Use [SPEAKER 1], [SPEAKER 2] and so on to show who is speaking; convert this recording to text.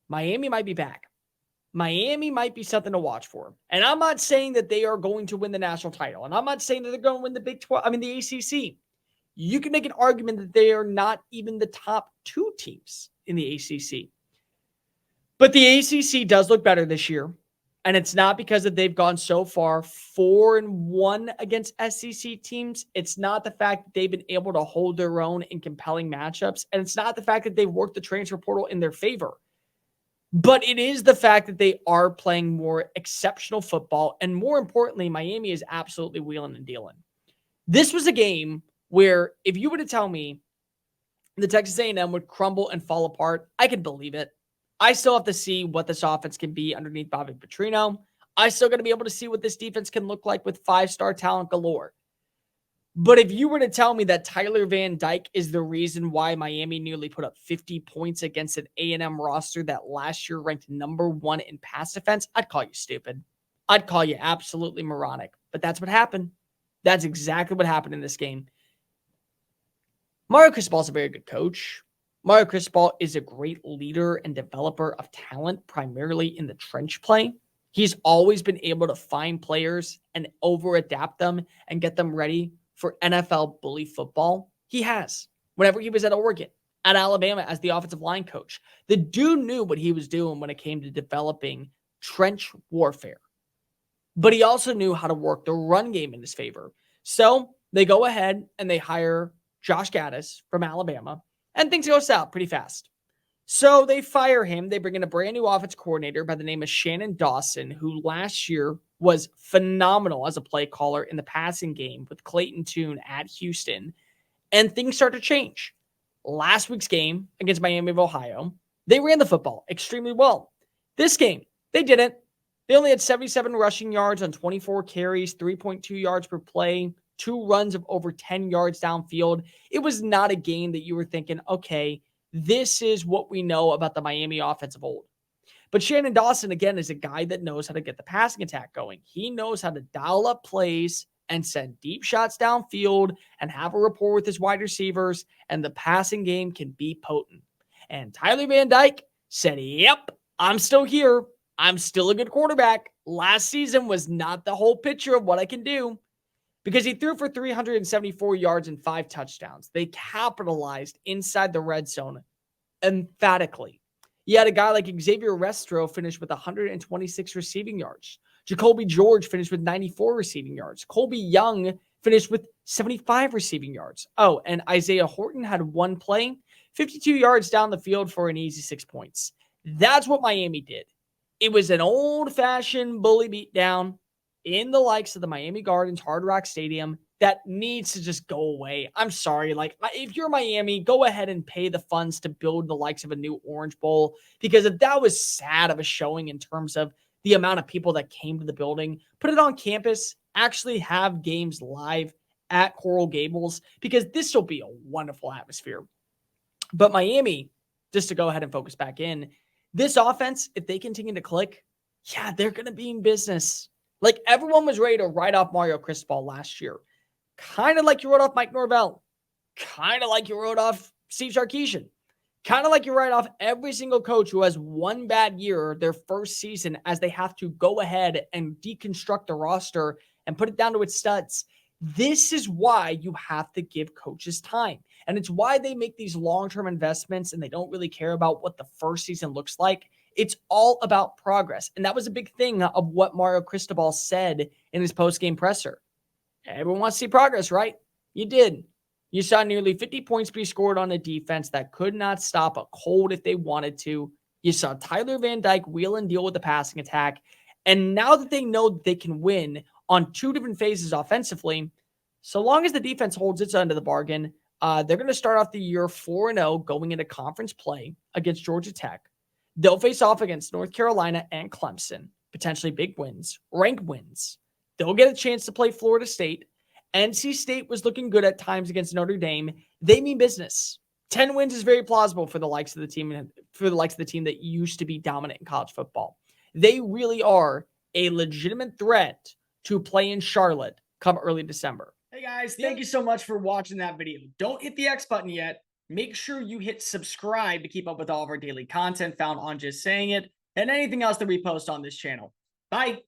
[SPEAKER 1] Miami might be back. Miami might be something to watch for. And I'm not saying that they are going to win the national title. And I'm not saying that they're going to win the Big 12, the ACC. You can make an argument that they are not even the top two teams in the ACC. But the ACC does look better this year. And it's not because that they've gone so far 4-1 against SEC teams. It's not the fact that they've been able to hold their own in compelling matchups. And it's not the fact that they've worked the transfer portal in their favor. But it is the fact that they are playing more exceptional football. And more importantly, Miami is absolutely wheeling and dealing. This was a game where if you were to tell me the Texas A&M would crumble and fall apart, I could believe it. I still have to see what this offense can be underneath Bobby Petrino. I still got to be able to see what this defense can look like with five-star talent galore. But if you were to tell me that Tyler Van Dyke is the reason why Miami nearly put up 50 points against an A&M roster that last year ranked number 1 in pass defense, I'd call you stupid. I'd call you absolutely moronic. But that's what happened. That's exactly what happened in this game. Mario Cristobal is a very good coach. Mario Cristobal is a great leader and developer of talent, primarily in the trench play. He's always been able to find players and over-adapt them and get them ready for NFL bully football. He has. Whenever he was at Oregon, at Alabama as the offensive line coach, the dude knew what he was doing when it came to developing trench warfare. But he also knew how to work the run game in his favor. So they go ahead and they hire Josh Gaddis from Alabama, and things go south pretty fast. So they fire him. They bring in a brand new offense coordinator by the name of Shannon Dawson, who last year was phenomenal as a play caller in the passing game with Clayton Tune at Houston. And things start to change. Last week's game against Miami of Ohio, they ran the football extremely well. This game, they didn't. They only had 77 rushing yards on 24 carries, 3.2 yards per play, 2 runs of over 10 yards downfield. It was not a game that you were thinking, okay, this is what we know about the Miami offense of old. But Shannon Dawson, again, is a guy that knows how to get the passing attack going. He knows how to dial up plays and send deep shots downfield and have a rapport with his wide receivers, and the passing game can be potent. And Tyler Van Dyke said, yep, I'm still here. I'm still a good quarterback. Last season was not the whole picture of what I can do, because he threw for 374 yards and 5 touchdowns. They capitalized inside the red zone emphatically. You had a guy like Xavier Restro finish with 126 receiving yards. Jacoby George finished with 94 receiving yards. Colby Young finished with 75 receiving yards. Oh, and Isaiah Horton had one play, 52 yards down the field for an easy 6 points. That's what Miami did. It was an old-fashioned bully beatdown in the likes of the Miami Gardens, Hard Rock Stadium, that needs to just go away. I'm sorry. Like, if you're Miami, go ahead and pay the funds to build the likes of a new Orange Bowl, because if that was sad of a showing in terms of the amount of people that came to the building, put it on campus, actually have games live at Coral Gables, because this will be a wonderful atmosphere. But Miami, just to go ahead and focus back in, this offense, if they continue to click, yeah, they're going to be in business. Like, everyone was ready to write off Mario Cristobal last year. Kind of like you wrote off Mike Norvell. Kind of like you wrote off Steve Sarkisian. Kind of like you write off every single coach who has one bad year their first season, as they have to go ahead and deconstruct the roster and put it down to its studs. This is why you have to give coaches time. And it's why they make these long-term investments and they don't really care about what the first season looks like. It's all about progress. And that was a big thing of what Mario Cristobal said in his post-game presser. Everyone wants to see progress, right? You did. You saw nearly 50 points be scored on a defense that could not stop a cold if they wanted to. You saw Tyler Van Dyke wheel and deal with the passing attack. And now that they know that they can win on 2 different phases offensively, so long as the defense holds its end of the bargain, they're going to start off the year 4-0 going into conference play against Georgia Tech. They'll face off against North Carolina and Clemson, potentially big wins, ranked wins. They'll get a chance to play Florida State. NC State was looking good at times against Notre Dame. They mean business. 10 wins is very plausible for the likes of the team that used to be dominant in college football. They really are a legitimate threat to play in Charlotte come early December. Hey guys, thank you so much for watching that video. Don't hit the X button yet. Make sure you hit subscribe to keep up with all of our daily content found on Just Saying It and anything else that we post on this channel. Bye.